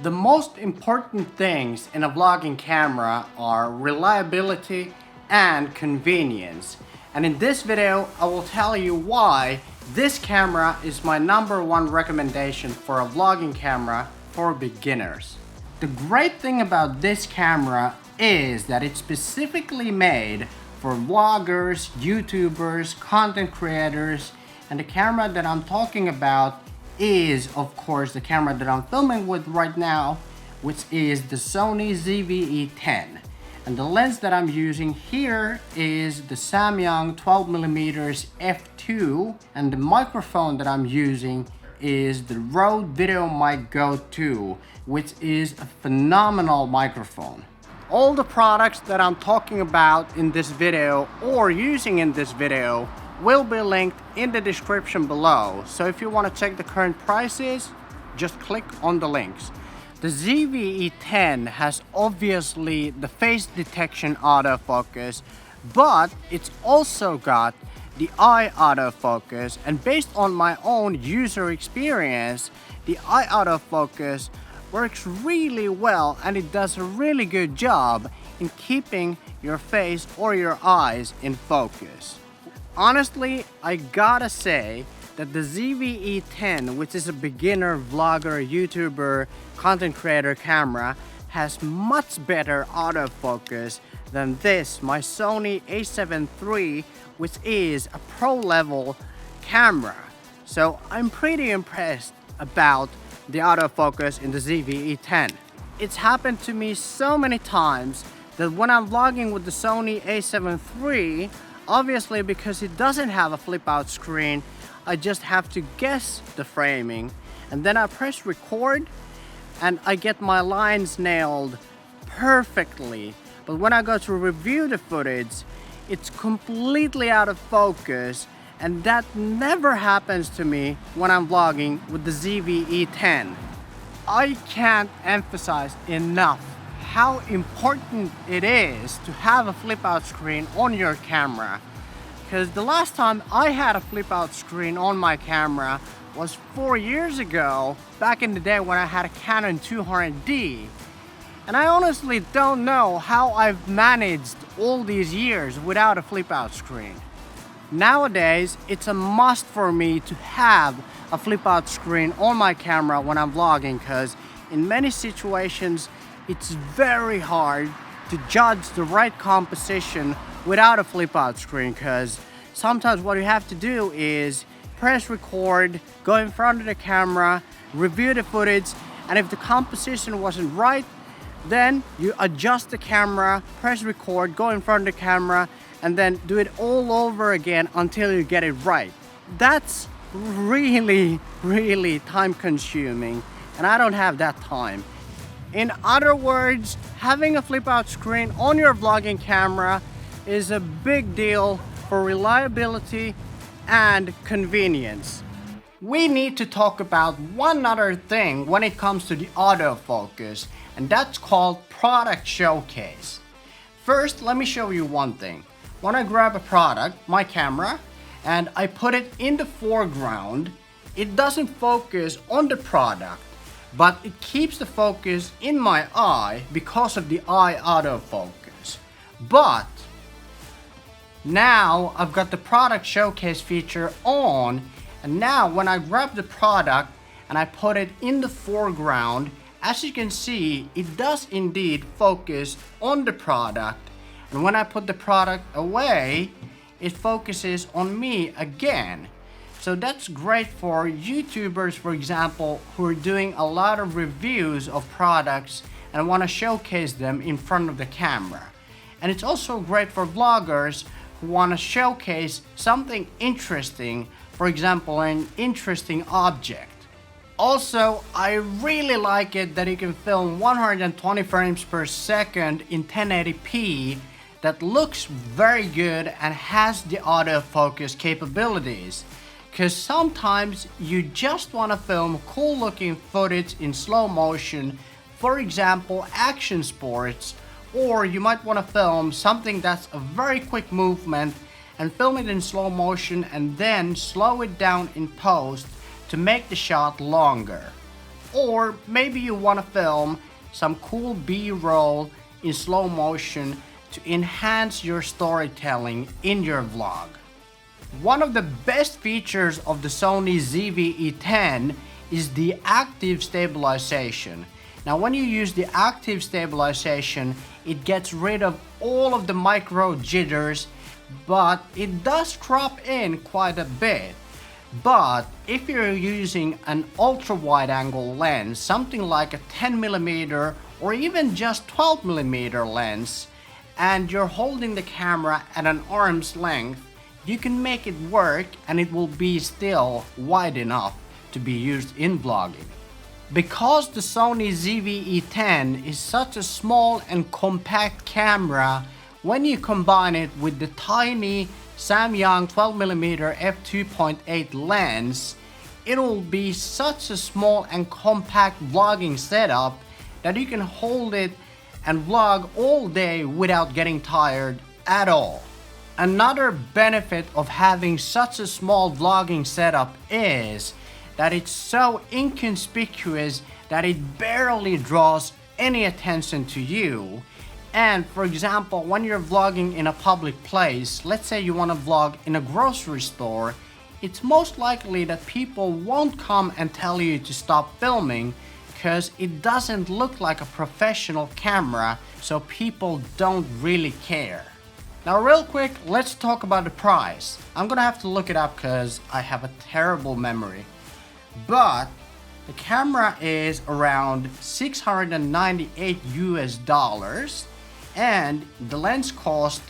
The most important things in a vlogging camera are reliability and convenience. And in this video, I will tell you why this camera is my #1 recommendation for a vlogging camera for beginners. The great thing about this camera is that it's specifically made for vloggers, YouTubers, content creators, and the camera that I'm talking about is, of course, the camera that I'm filming with right now, which is the Sony ZV-E10. And the lens that I'm using here is the Samyang 12mm f2, and the microphone that I'm using is the Rode Video Mic Go 2, which is a phenomenal microphone. All the products that I'm talking about in this video or using in this video will be linked in the description below. So if you want to check the current prices, just click on the links. The ZV-E10 has obviously the face detection autofocus, but it's also got the eye autofocus, and based on my own user experience, the eye autofocus works really well and it does a really good job in keeping your face or your eyes in focus. Honestly, I gotta say that the ZV-E10, which is a beginner vlogger, YouTuber, content creator camera, has much better autofocus than this, my Sony a7 III, which is a pro level camera. So I'm pretty impressed about the autofocus in the ZV-E10. It's happened to me so many times that when I'm vlogging with the Sony a7 III, obviously because it doesn't have a flip out screen, I just have to guess the framing, and then I press record and I get my lines nailed perfectly. But when I go to review the footage, it's completely out of focus, and that never happens to me when I'm vlogging with the ZV-E10. I can't emphasize enough how important it is to have a flip out screen on your camera, because the last time I had a flip out screen on my camera was 4 years ago, back in the day when I had a Canon 200D. And I honestly don't know how I've managed all these years without a flip out screen. Nowadays, it's a must for me to have a flip out screen on my camera when I'm vlogging, because in many situations it's very hard to judge the right composition without a flip out screen, because sometimes what you have to do is press record, go in front of the camera, review the footage, and if the composition wasn't right, then you adjust the camera, press record, go in front of the camera, and then do it all over again until you get it right. That's really time consuming, and I don't have that time. In other words, having a flip out screen on your vlogging camera is a big deal for reliability and convenience. We need to talk about one other thing when it comes to the autofocus, and that's called product showcase. First, let me show you one thing. When I grab a product, my camera, and I put it in the foreground, it doesn't focus on the product, but it keeps the focus in my eye because of the eye autofocus. But now I've got the product showcase feature on, and now when I grab the product and I put it in the foreground, as you can see, it does indeed focus on the product. And when I put the product away, it focuses on me again. So that's great for YouTubers, for example, who are doing a lot of reviews of products and want to showcase them in front of the camera. And it's also great for vloggers who want to showcase something interesting, for example, an interesting object. Also, I really like it that you can film 120 frames per second in 1080p. That looks very good and has the autofocus capabilities. Because sometimes you just want to film cool looking footage in slow motion, for example action sports, or you might want to film something that's a very quick movement and film it in slow motion and then slow it down in post to make the shot longer. or maybe you want to film some cool B-roll in slow motion to enhance your storytelling in your vlog. One of the best features of the Sony ZV-E10 is the active stabilization. Now when you use the active stabilization, it gets rid of all of the micro jitters, but it does crop in quite a bit. But if you're using an ultra wide angle lens, something like a 10mm or even just 12mm lens, and you're holding the camera at an arm's length, you can make it work and it will be still wide enough to be used in vlogging. Because the Sony ZV-E10 is such a small and compact camera, when you combine it with the tiny Samyang 12mm f2.8 lens, it will be such a small and compact vlogging setup that you can hold it and vlog all day without getting tired at all. Another benefit of having such a small vlogging setup is that it's so inconspicuous that it barely draws any attention to you. And for example, when you're vlogging in a public place, let's say you want to vlog in a grocery store, it's most likely that people won't come and tell you to stop filming because it doesn't look like a professional camera, so people don't really care. Now real quick, let's talk about the price. I'm gonna have to look it up because I have a terrible memory. But the camera is around $698 US, and the lens cost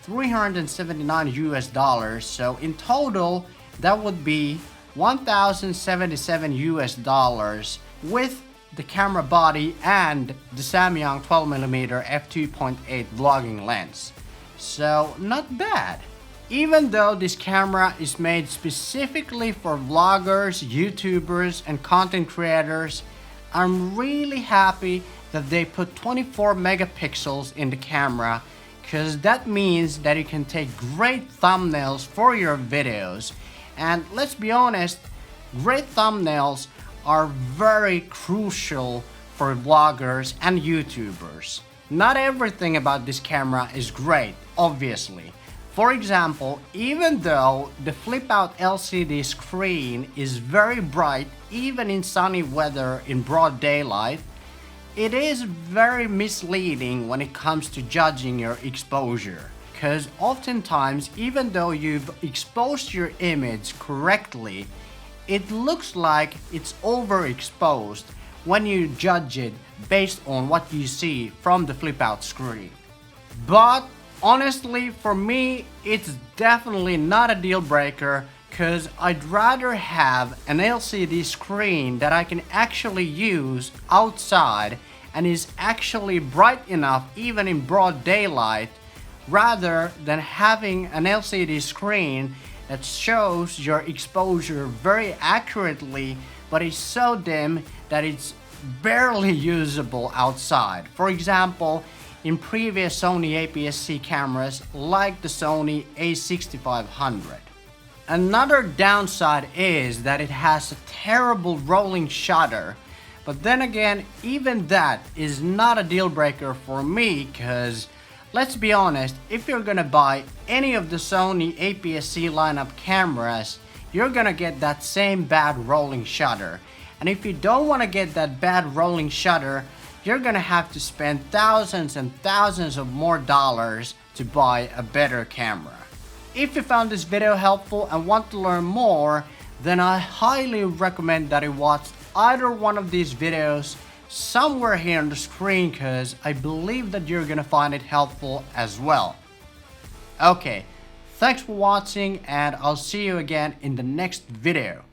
$379 US, so in total that would be $1,077 US with the camera body and the Samyang 12mm f2.8 vlogging lens. So not bad. Even though this camera is made specifically for vloggers, YouTubers and content creators, I'm really happy that they put 24 megapixels in the camera, because that means that you can take great thumbnails for your videos. And let's be honest, great thumbnails are very crucial for vloggers and YouTubers. Not everything about this camera is great, obviously. For example, even though the flip-out LCD screen is very bright even in sunny weather in broad daylight, it is very misleading when it comes to judging your exposure. Because oftentimes, even though you've exposed your image correctly, it looks like it's overexposed when you judge it based on what you see from the flip-out screen. But honestly, for me, it's definitely not a deal breaker, because I'd rather have an LCD screen that I can actually use outside and is actually bright enough even in broad daylight, rather than having an LCD screen that shows your exposure very accurately but is so dim that it's barely usable outside. For example, in previous Sony APS-C cameras like the Sony a6500. Another downside is that it has a terrible rolling shutter, but then again, even that is not a deal breaker for me, because let's be honest, if you're gonna buy any of the Sony APS-C lineup cameras, you're gonna get that same bad rolling shutter. And if you don't want to get that bad rolling shutter, you're gonna have to spend thousands and thousands of more dollars to buy a better camera. If you found this video helpful and want to learn more, then I highly recommend that you watch either one of these videos somewhere here on the screen, because I believe that you're gonna find it helpful as well. Okay, thanks for watching, and I'll see you again in the next video.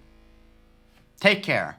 Take care.